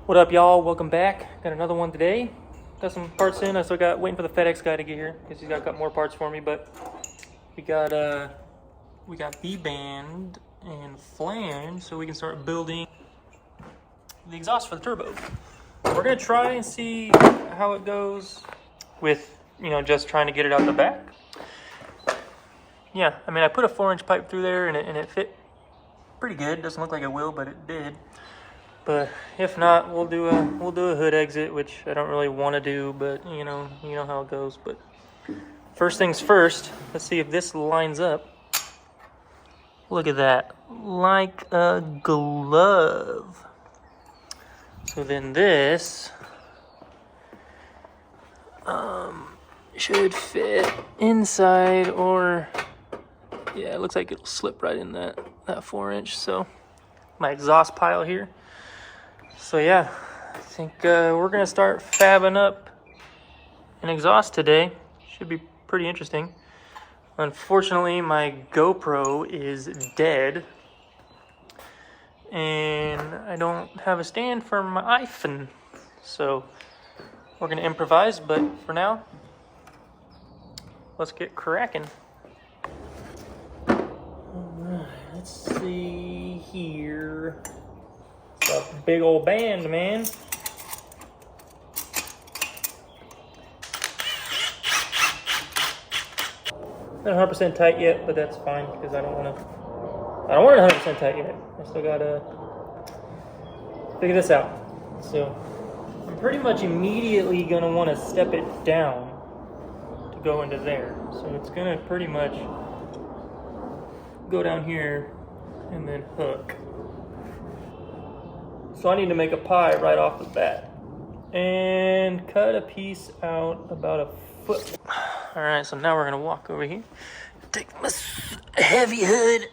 What up, y'all? Welcome back. Got another one today. Got some parts in. I still got waiting for the FedEx guy to get here because he's got more parts for me. But we got V-band and flange, so we can start building the exhaust for the turbo. We're gonna try and see how it goes with just trying to get it out the back. Yeah, I mean I put a 4-inch pipe through there and it fit pretty good. Doesn't look like it will, but it did. But if not, we'll do a hood exit, which I don't really want to do, but you know how it goes. But first things first, let's see if this lines up. Look at that, like a glove. So then this should fit inside, or yeah, it looks like it'll slip right in that 4-inch. So my exhaust pile here. So yeah, I think we're gonna start fabbing up an exhaust today. Should be pretty interesting. Unfortunately, my GoPro is dead, and I don't have a stand for my iPhone. So we're gonna improvise, but for now, let's get cracking. Alright, let's see here. It's a big old band, man. Not 100% tight yet, but that's fine because I don't want it 100% tight yet. I still gotta figure this out. So I'm pretty much immediately gonna want to step it down to go into there. So it's gonna pretty much go down here and then hook. So I need to make a pie right off the bat and cut a piece out about a foot. All right, so now we're gonna walk over here, take my heavy hood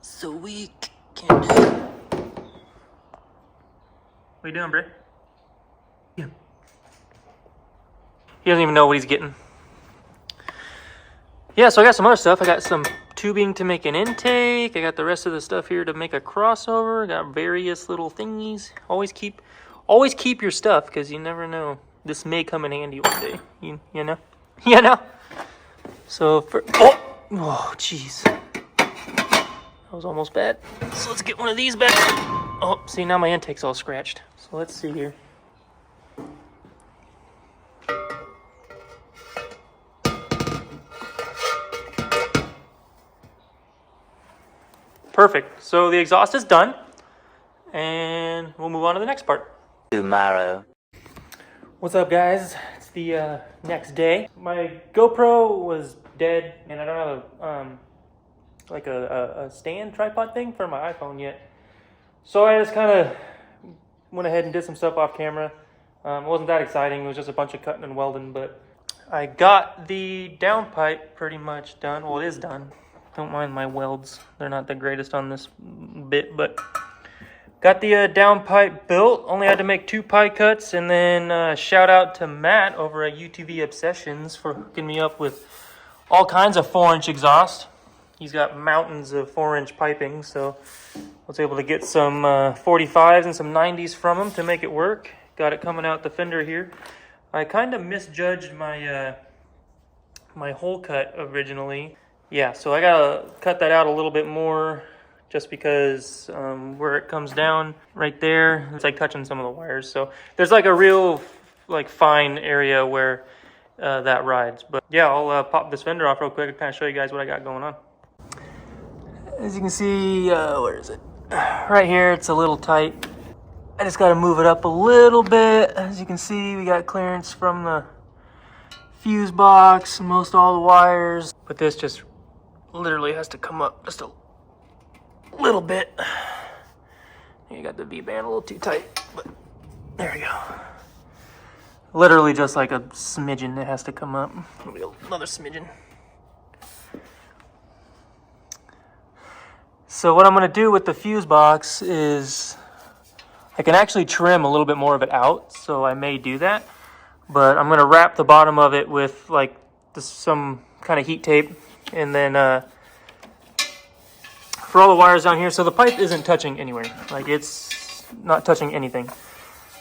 so we can do. What you doing, Bray? Yeah. He doesn't even know what he's getting. Yeah, so I got some other stuff. I got some tubing to make an intake. I got the rest of the stuff here to make a crossover. Got various little thingies. Always keep your stuff because you never know. This may come in handy one day. You know? You know? So oh, jeez. That was almost bad. So let's get one of these back. Oh, see, now my intake's all scratched. So let's see here. Perfect. So the exhaust is done, and we'll move on to the next part. Tomorrow. What's up, guys? It's the next day. My GoPro was dead, and I don't have a stand tripod thing for my iPhone yet. So I just kind of went ahead and did some stuff off camera. It wasn't that exciting. It was just a bunch of cutting and welding, but I got the downpipe pretty much done. Well, it is done. Don't mind my welds. They're not the greatest on this bit, but got the downpipe built. Only had to make 2 pie cuts, and then shout out to Matt over at UTVobessions for hooking me up with all kinds of 4-inch exhaust. He's got mountains of 4-inch piping, so I was able to get some 45s and some 90s from him to make it work. Got it coming out the fender here. I kind of misjudged my my hole cut originally. Yeah, so I gotta cut that out a little bit more just because where it comes down right there, it's like touching some of the wires. So there's like a real fine area where that rides. But yeah, I'll pop this fender off real quick and kind of show you guys what I got going on. As you can see, where is it? Right here, it's a little tight. I just gotta move it up a little bit. As you can see, we got clearance from the fuse box, most all the wires. But this just literally has to come up just a little bit. You got the V-band a little too tight, but there we go. Literally just like a smidgen that has to come up. Another smidgen. So what I'm gonna do with the fuse box is I can actually trim a little bit more of it out, so I may do that. But I'm gonna wrap the bottom of it with some kind of heat tape, and then for all the wires down here, so the pipe isn't touching anywhere. Like it's not touching anything.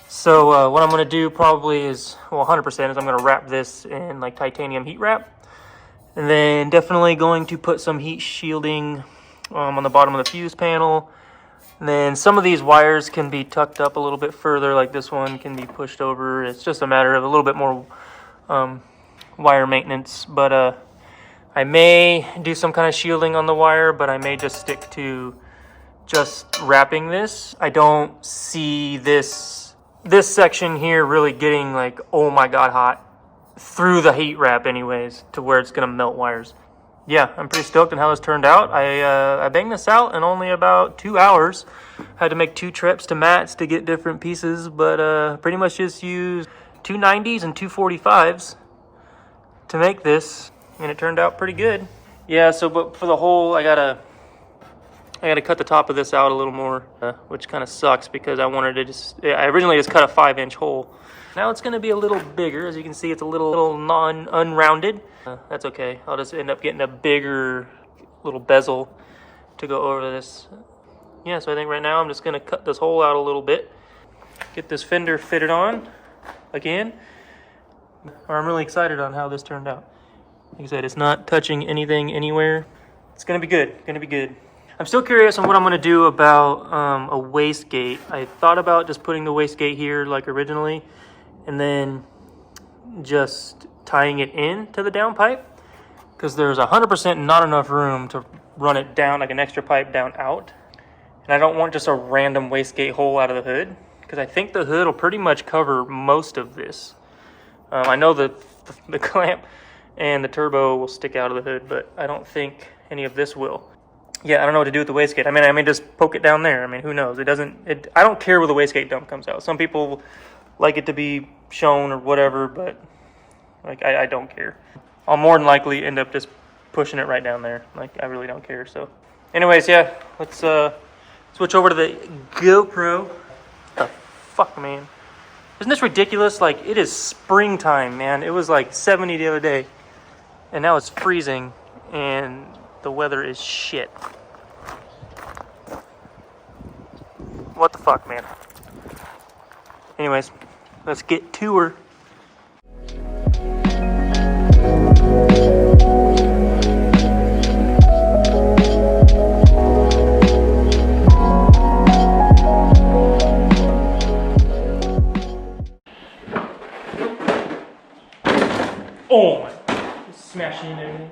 So what I'm going to do probably is, well, 100% is I'm going to wrap this in like titanium heat wrap. And then definitely going to put some heat shielding on the bottom of the fuse panel. And then some of these wires can be tucked up a little bit further, like this one can be pushed over. It's just a matter of a little bit more wire maintenance. But I may do some kind of shielding on the wire, but I may just stick to just wrapping this. I don't see this section here really getting like, oh my god, hot through the heat wrap anyways, to where it's gonna melt wires. Yeah, I'm pretty stoked on how this turned out. I banged this out in only about 2 hours. Had to make 2 trips to Matt's to get different pieces, but pretty much just used 290s and 245s to make this, and it turned out pretty good. Yeah, so but for the hole, I gotta cut the top of this out a little more, which kind of sucks because I I originally just cut a 5-inch hole. Now it's going to be a little bigger. As you can see, it's a little unrounded. That's okay. I'll just end up getting a bigger little bezel to go over this. Yeah, so I think right now I'm just going to cut this hole out a little bit. Get this fender fitted on again. I'm really excited on how this turned out. Like I said, it's not touching anything anywhere. It's going to be good. I'm still curious on what I'm going to do about a wastegate. I thought about just putting the wastegate here like originally, and then just tying it into the downpipe, because there's 100% not enough room to run it down, like an extra pipe down out. And I don't want just a random wastegate hole out of the hood, because I think the hood will pretty much cover most of this. I know the clamp and the turbo will stick out of the hood, but I don't think any of this will. Yeah, I don't know what to do with the wastegate. I mean, just poke it down there. I mean, who knows? I don't care where the wastegate dump comes out. Some people like it to be shown or whatever, but like I don't care. I'll more than likely end up just pushing it right down there. Like, I really don't care. So anyways, yeah, let's switch over to the GoPro. What the fuck, man? Isn't this ridiculous? Like, it is springtime, man. It was like 70 the other day, and now it's freezing, and the weather is shit. What the fuck, man? Anyways, let's get to her. Oh my, smashing into everything.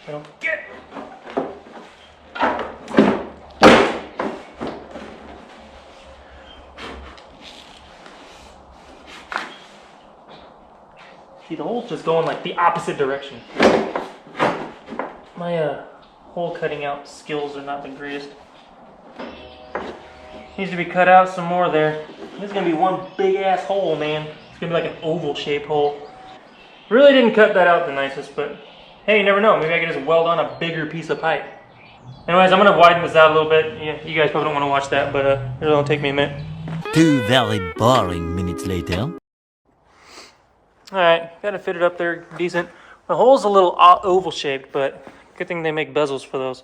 I don't get it. See, the hole's just going like the opposite direction. My hole cutting out skills are not the greatest. Needs to be cut out some more there. This is gonna be one big ass hole, man. It's gonna be like an oval shaped hole. Really didn't cut that out the nicest, but hey, you never know. Maybe I can just weld on a bigger piece of pipe. Anyways, I'm gonna widen this out a little bit. Yeah, you guys probably don't want to watch that, but it'll take me a minute. 2 very boring minutes later. Alright, gotta fit it up there decent. The hole's a little oval shaped, but good thing they make bezels for those.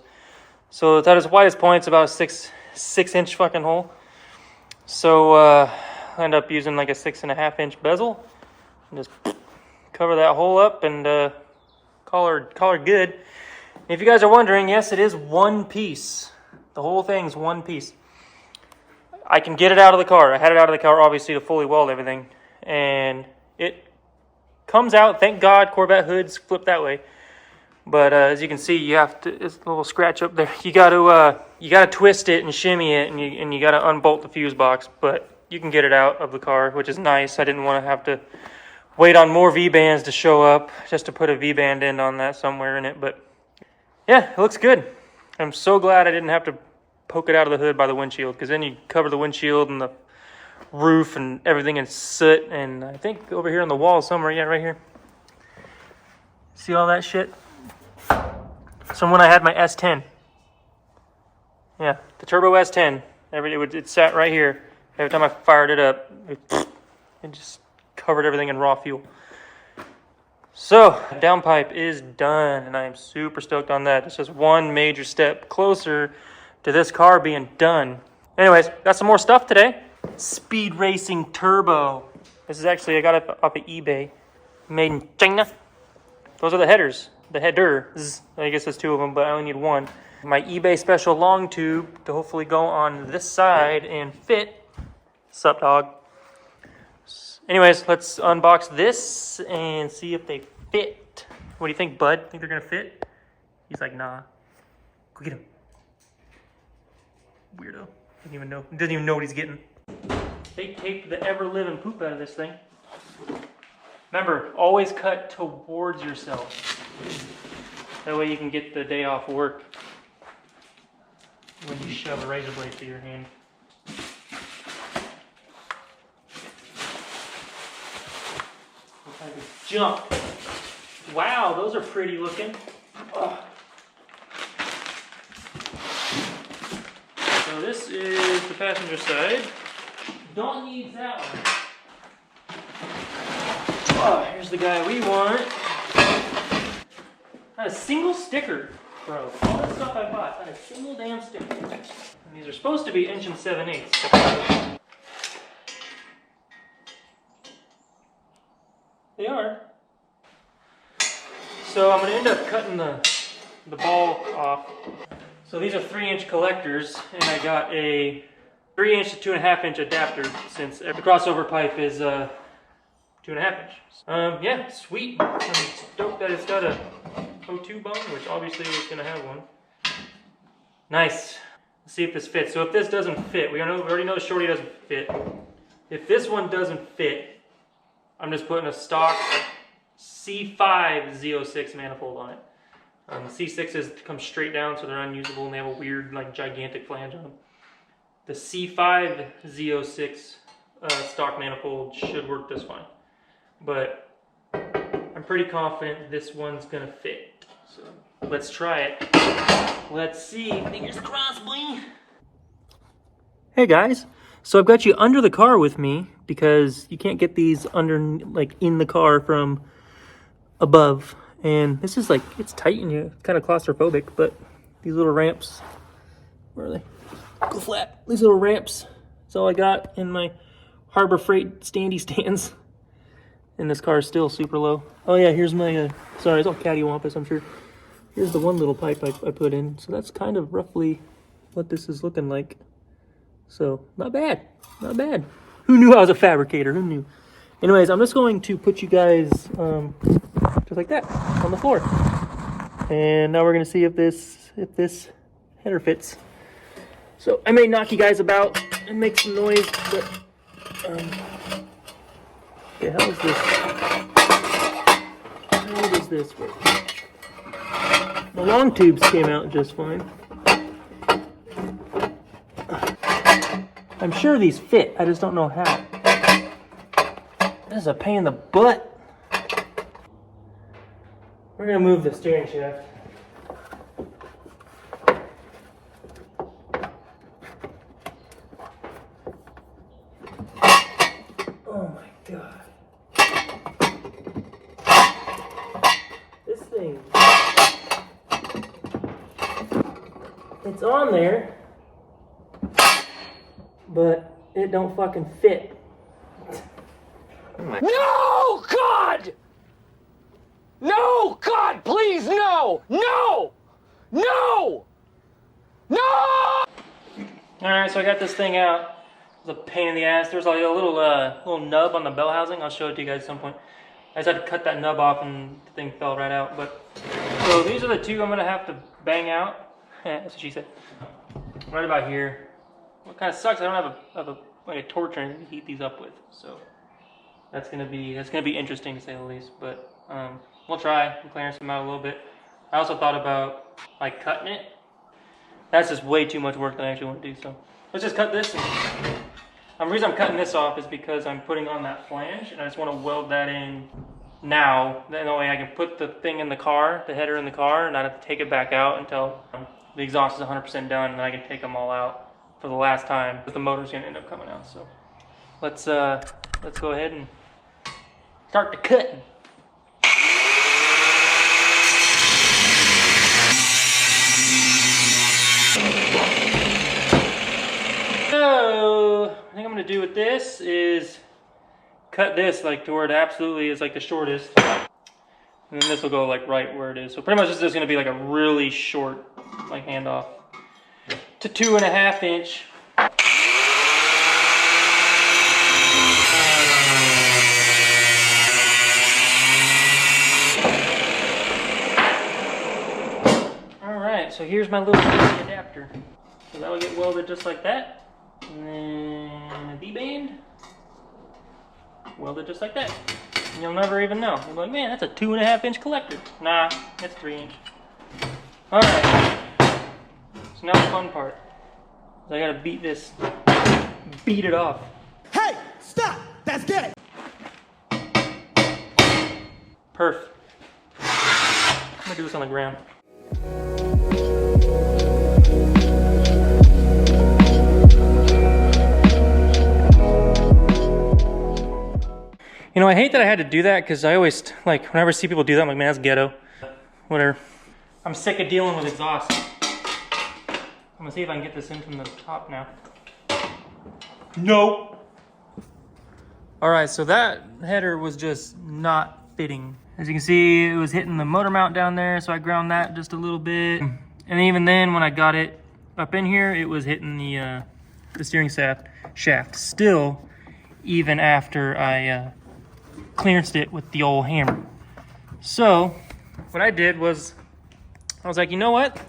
So it's at its widest point, it's about a 6-inch fucking hole. So I end up using like a 6.5-inch bezel. And just cover that hole up and call her good. And if you guys are wondering, yes, it is one piece. The whole thing's one piece. I can get it out of the car. I had it out of the car, obviously, to fully weld everything. And it comes out. Thank God Corvette hoods flip that way. But as you can see, you have to. It's a little scratch up there. You got to twist it and shimmy it, and you got to unbolt the fuse box. But you can get it out of the car, which is nice. I didn't want to have to wait on more V-bands to show up just to put a V-band end on that somewhere in it. But yeah, it looks good. I'm so glad I didn't have to poke it out of the hood by the windshield, because then you cover the windshield and the roof and everything in soot. And I think over here on the wall somewhere, yeah, right here. See all that shit? From when I had my S10. Yeah, the Turbo S10. It sat right here. Every time I fired it up, it just covered everything in raw fuel. So, downpipe is done, and I am super stoked on that. It's just one major step closer to this car being done. Anyways, got some more stuff today. Speed Racing Turbo. This is actually, I got it off of eBay. Made in China. Those are the headers. The headers. I guess there's two of them, but I only need one. My eBay special long tube to hopefully go on this side and fit. Sup, dog? Anyways, let's unbox this and see if they fit. What do you think, bud? Think they're gonna fit? He's like, nah. Go get him. Weirdo. Doesn't even know what he's getting. They taped the ever-living poop out of this thing. Remember, always cut towards yourself. That way you can get the day off work when you shove a razor blade through your hand. Jump. Wow, those are pretty looking. Oh. So this is the passenger side. Don't need that one. Oh, here's the guy we want. Not a single sticker, bro. All that stuff I bought, not a single damn sticker. And these are supposed to be 1 7/8. They are. So I'm gonna end up cutting the ball off. So these are 3-inch collectors, and I got a 3-inch to 2.5-inch adapter since the crossover pipe is 2.5 inches. Yeah, sweet. I'm stoked that it's got a O2 bone, which obviously it's gonna have one. Nice. Let's see if this fits. So if this doesn't fit, we already know the shorty doesn't fit. If this one doesn't fit, I'm just putting a stock C5 Z06 manifold on it. The C6s come straight down, so they're unusable, and they have a weird, like, gigantic flange on them. The C5 Z06 stock manifold should work just fine. But I'm pretty confident this one's gonna fit. So let's try it. Let's see. Fingers crossed, boy. Hey guys. So I've got you under the car with me because you can't get these under, like, in the car from above. And this is like, it's tight and you're kind of claustrophobic, but these little ramps, where are they? Go flat. These little ramps, that's all I got in my Harbor Freight standy stands. And this car is still super low. Oh yeah, here's my, sorry, it's all cattywampus, I'm sure. Here's the one little pipe I put in. So that's kind of roughly what this is looking like. So, not bad, not bad. Who knew I was a fabricator? Who knew? Anyways, I'm just going to put you guys just like that on the floor. And now we're gonna see if this header fits. So I may knock you guys about and make some noise, but okay, how is this? How does this work? The long tubes came out just fine. I'm sure these fit, I just don't know how. This is a pain in the butt. We're gonna move the steering shaft. Oh my god. This thing. It's on there, but it don't fucking fit. No, God! No, God, please, no! No! No! No! Alright, so I got this thing out. It was a pain in the ass. There's like a little nub on the bell housing. I'll show it to you guys at some point. I just had to cut that nub off and the thing fell right out. But so these are the two I'm gonna have to bang out. That's what she said. Right about here. What kind of sucks, I don't have a torch or anything to heat these up with. So that's gonna be interesting to say the least. But we'll try and clearance them out a little bit. I also thought about like cutting it. That's just way too much work that I actually want to do. So let's just cut this. The reason I'm cutting this off is because I'm putting on that flange, and I just want to weld that in now. That way I can put the thing in the car, the header in the car, and not have to take it back out until the exhaust is 100% done, and I can take them all out for the last time. But the motor's gonna end up coming out. So let's go ahead and start the cutting. gonna do with this is cut this like to where it absolutely is like the shortest. And then this will go like right where it is. So pretty much this is gonna be like a really short like handoff to 2.5 inch. Alright, so here's my little adapter. So that will get welded just like that. And then a V-band. Welded just like that. And you'll never even know. You'll be like, man, that's a 2.5 inch collector. Nah, it's 3 inch. Alright. So now the fun part. I gotta beat it off. Hey, stop! That's gay! Perfect. I'm gonna do this on the ground. You know, I hate that I had to do that because I always, like, whenever I see people do that, I'm like, man, that's ghetto. Whatever. I'm sick of dealing with exhaust. I'm gonna see if I can get this in from the top now. No! Alright, so that header was just not fitting. As you can see, it was hitting the motor mount down there, so I ground that just a little bit. And even then, when I got it up in here, it was hitting the steering shaft still, even after I clearanced it with the old hammer. So what I did was, I was like, you know what?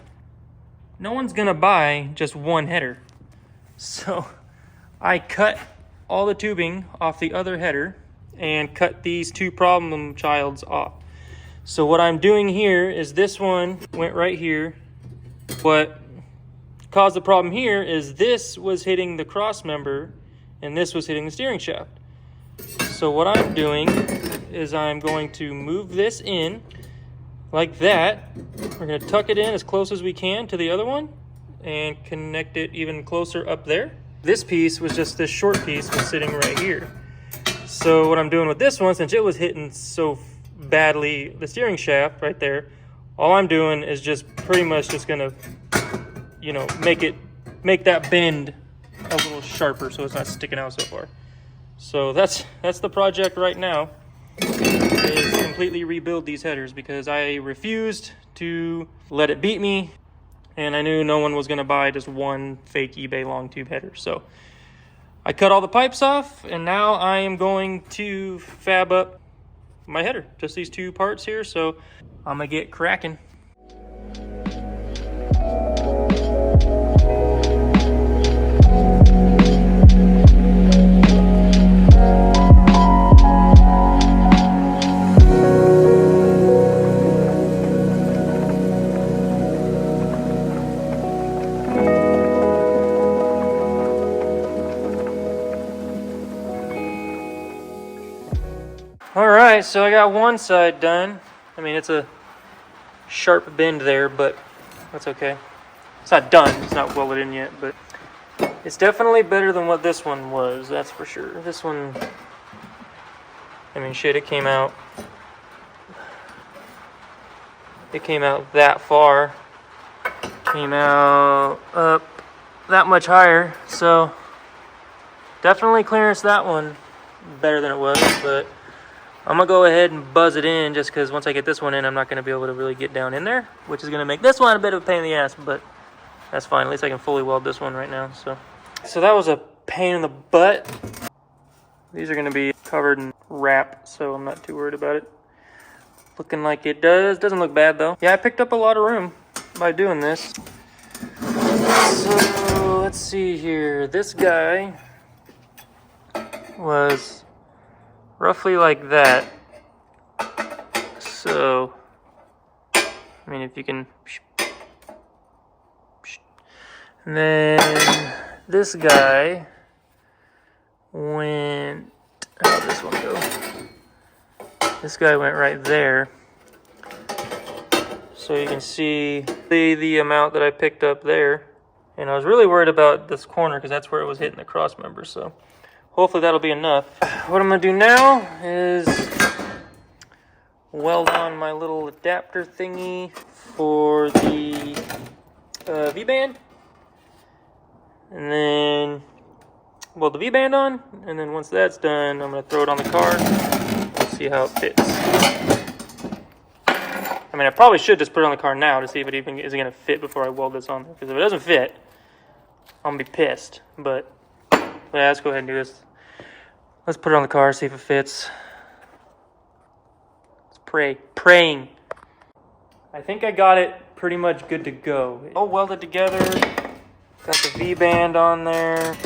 No one's gonna buy just one header. So I cut all the tubing off the other header and cut these two problem childs off. So what I'm doing here is this one went right here. What caused the problem here is this was hitting the cross member and this was hitting the steering shaft. So what I'm doing is I'm going to move this in like that. We're going to tuck it in as close as we can to the other one and connect it even closer up there. This piece was just this short piece was sitting right here. So what I'm doing with this one, since it was hitting so badly the steering shaft right there, all I'm doing is just pretty much just going to, you know, make that bend a little sharper so it's not sticking out so far. So that's the project right now, is completely rebuild these headers because I refused to let it beat me and I knew no one was going to buy just one fake eBay long tube header. So I cut all the pipes off and now I am going to fab up my header, just these two parts here. So I'm going to get cracking. Alright, so I got one side done. I mean, it's a sharp bend there, but that's okay. It's not done, it's not welded in yet, but it's definitely better than what this one was, that's for sure. This one, I mean, shit, it came out that far. Came out up that much higher, so definitely clearance that one better than it was, but I'm going to go ahead and buzz it in just because once I get this one in, I'm not going to be able to really get down in there, which is going to make this one a bit of a pain in the ass, but that's fine. At least I can fully weld this one right now. So that was a pain in the butt. These are going to be covered in wrap, so I'm not too worried about it. Looking like it does. Doesn't look bad, though. Yeah, I picked up a lot of room by doing this. So let's see here. This guy was roughly like that. So, I mean, if you can. And then this guy went. How did this one go? This guy went right there. So you can see the amount that I picked up there. And I was really worried about this corner because that's where it was hitting the cross member. So hopefully that'll be enough. What I'm going to do now is weld on my little adapter thingy for the V-band. And then weld the V-band on, and then once that's done, I'm going to throw it on the car and see how it fits. I mean, I probably should just put it on the car now to see if it even is going to fit before I weld this on there. Because if it doesn't fit, I'm going to be pissed. But yeah, let's go ahead and do this. Let's put it on the car, see if it fits. Let's pray. Praying. I think I got it pretty much good to go. All welded together. Got the V-band on there.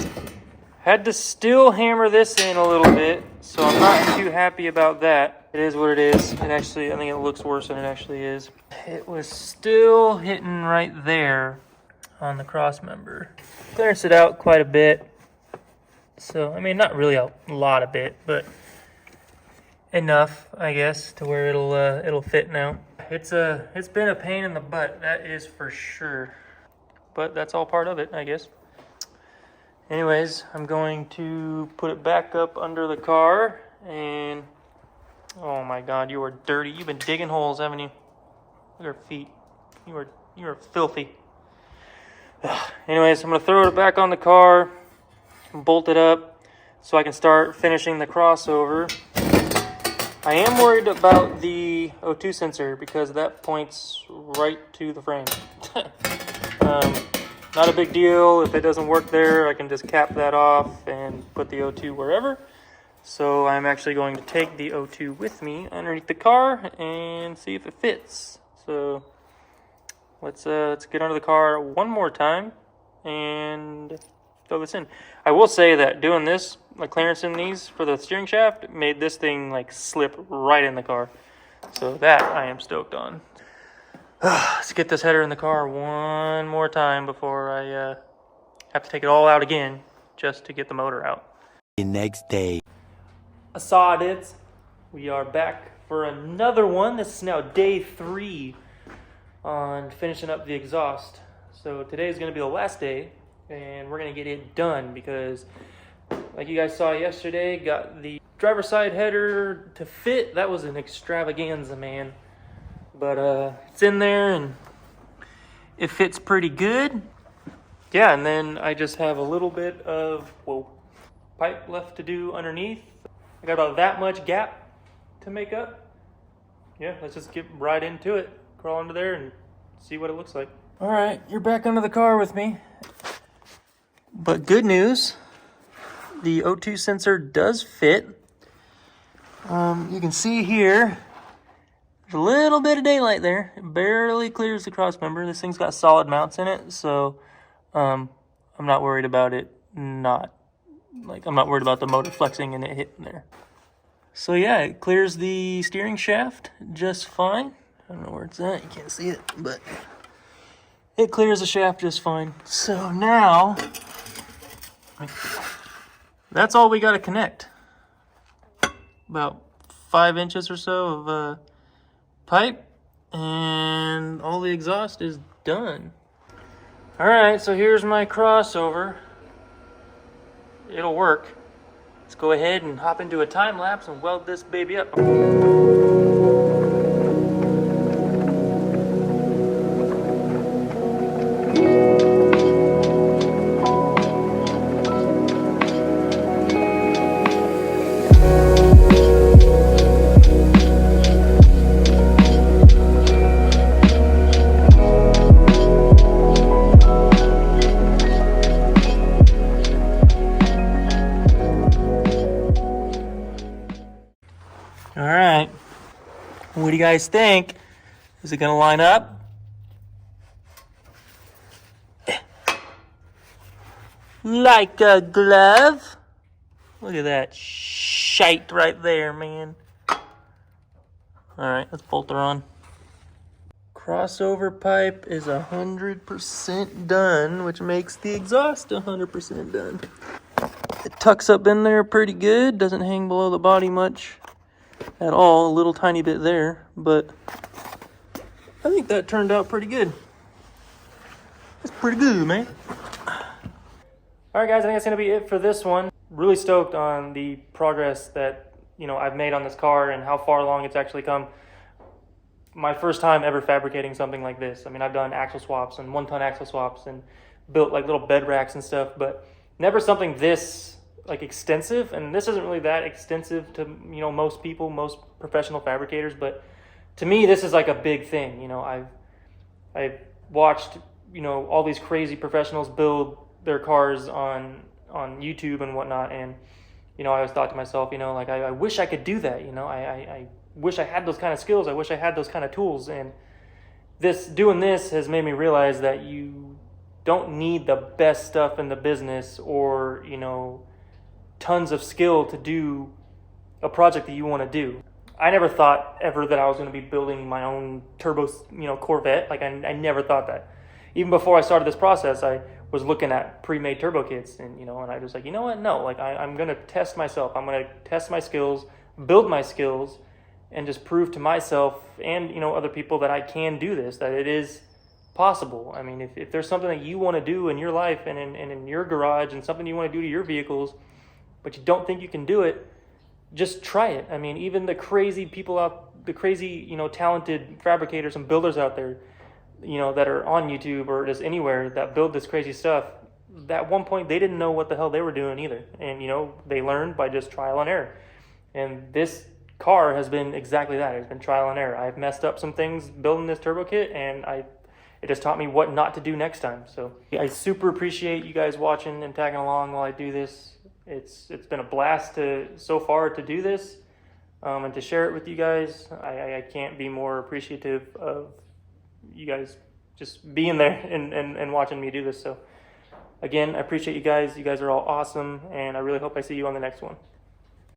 Had to still hammer this in a little bit, so I'm not too happy about that. It is what it is. It actually, I think it looks worse than it actually is. It was still hitting right there on the cross member. Clearance it out quite a bit. So, I mean, not really a lot of bit, but enough, I guess, to where it'll fit now. It's been a pain in the butt, that is for sure. But that's all part of it, I guess. Anyways, I'm going to put it back up under the car, and oh my God, you are dirty. You've been digging holes, haven't you? Look at your feet. You are filthy. Anyways, I'm gonna throw it back on the car, bolt it up, so I can start finishing the crossover. I am worried about the O2 sensor because that points right to the frame. Not a big deal. If it doesn't work there, I can just cap that off and put the O2 wherever. So I'm actually going to take the O2 with me underneath the car and see if it fits. So let's get under the car one more time and throw this in. I will say that doing this, like clearance in these for the steering shaft, made this thing like slip right in the car. So that I am stoked on. Let's get this header in the car one more time before I have to take it all out again just to get the motor out. The next day. Asadids, we are back for another one. This is now day 3 on finishing up the exhaust. So today is going to be the last day, and we're going to get it done because, like you guys saw yesterday, got the driver's side header to fit. That was an extravaganza, man. But it's in there and it fits pretty good. Yeah, and then I just have a little bit of pipe left to do underneath. I got about that much gap to make up. Yeah, let's just get right into it. Crawl under there and see what it looks like. All right, you're back under the car with me. But good news, the O2 sensor does fit. You can see here, there's a little bit of daylight there. It barely clears the cross member. This thing's got solid mounts in it, so I'm not worried about it I'm not worried about the motor flexing and it hitting there. So yeah, it clears the steering shaft just fine. I don't know where it's at, you can't see it, but it clears the shaft just fine. So now, that's all we got to connect. About 5 inches or so of pipe, and all the exhaust is done. All right, so here's my crossover. It'll work. Let's go ahead and hop into a time lapse and weld this baby up. All right, what do you guys think? Is it gonna line up? Like a glove? Look at that shite right there, man. All right, let's bolt her on. Crossover pipe is 100% done, which makes the exhaust 100% done. It tucks up in there pretty good, doesn't hang below the body much at all, a little tiny bit there, but I think that turned out pretty good. That's pretty good, man. All right, guys, I think that's gonna be it for this one. Really stoked on the progress that I've made on this car and how far along it's actually come. My first time ever fabricating something like this. I mean, I've done axle swaps and 1-ton axle swaps and built like little bed racks and stuff, but never something this like extensive, and this isn't really that extensive to, you know, most people, most professional fabricators, but to me this is like a big thing. You know, I've watched, you know, all these crazy professionals build their cars on YouTube and whatnot, and you know, I always thought to myself, you know, like I wish I could do that. You know, I wish I had those kind of skills. I wish I had those kind of tools. And doing this has made me realize that you don't need the best stuff in the business or, you know, tons of skill to do a project that you want to do. I never thought ever that I was going to be building my own turbo, you know, Corvette. Like I never thought that. Even before I started this process, I was looking at pre-made turbo kits, and you know, and I was like, you know what? No, like I'm going to test myself. I'm going to test my skills, build my skills, and just prove to myself and, you know, other people that I can do this, that it is possible. I mean, if there's something that you want to do in your life and in your garage and something you want to do to your vehicles, but you don't think you can do it, just try it. I mean, even the crazy people out, the crazy, you know, talented fabricators and builders out there, you know, that are on YouTube or just anywhere that build this crazy stuff, at one point they didn't know what the hell they were doing either. And, you know, they learned by just trial and error. And this car has been exactly that. It's been trial and error. I've messed up some things building this turbo kit, and it just taught me what not to do next time. So I super appreciate you guys watching and tagging along while I do this. It's been a blast so far to do this and to share it with you guys. I can't be more appreciative of you guys just being there and watching me do this. So again, I appreciate you guys. You guys are all awesome, and I really hope I see you on the next one.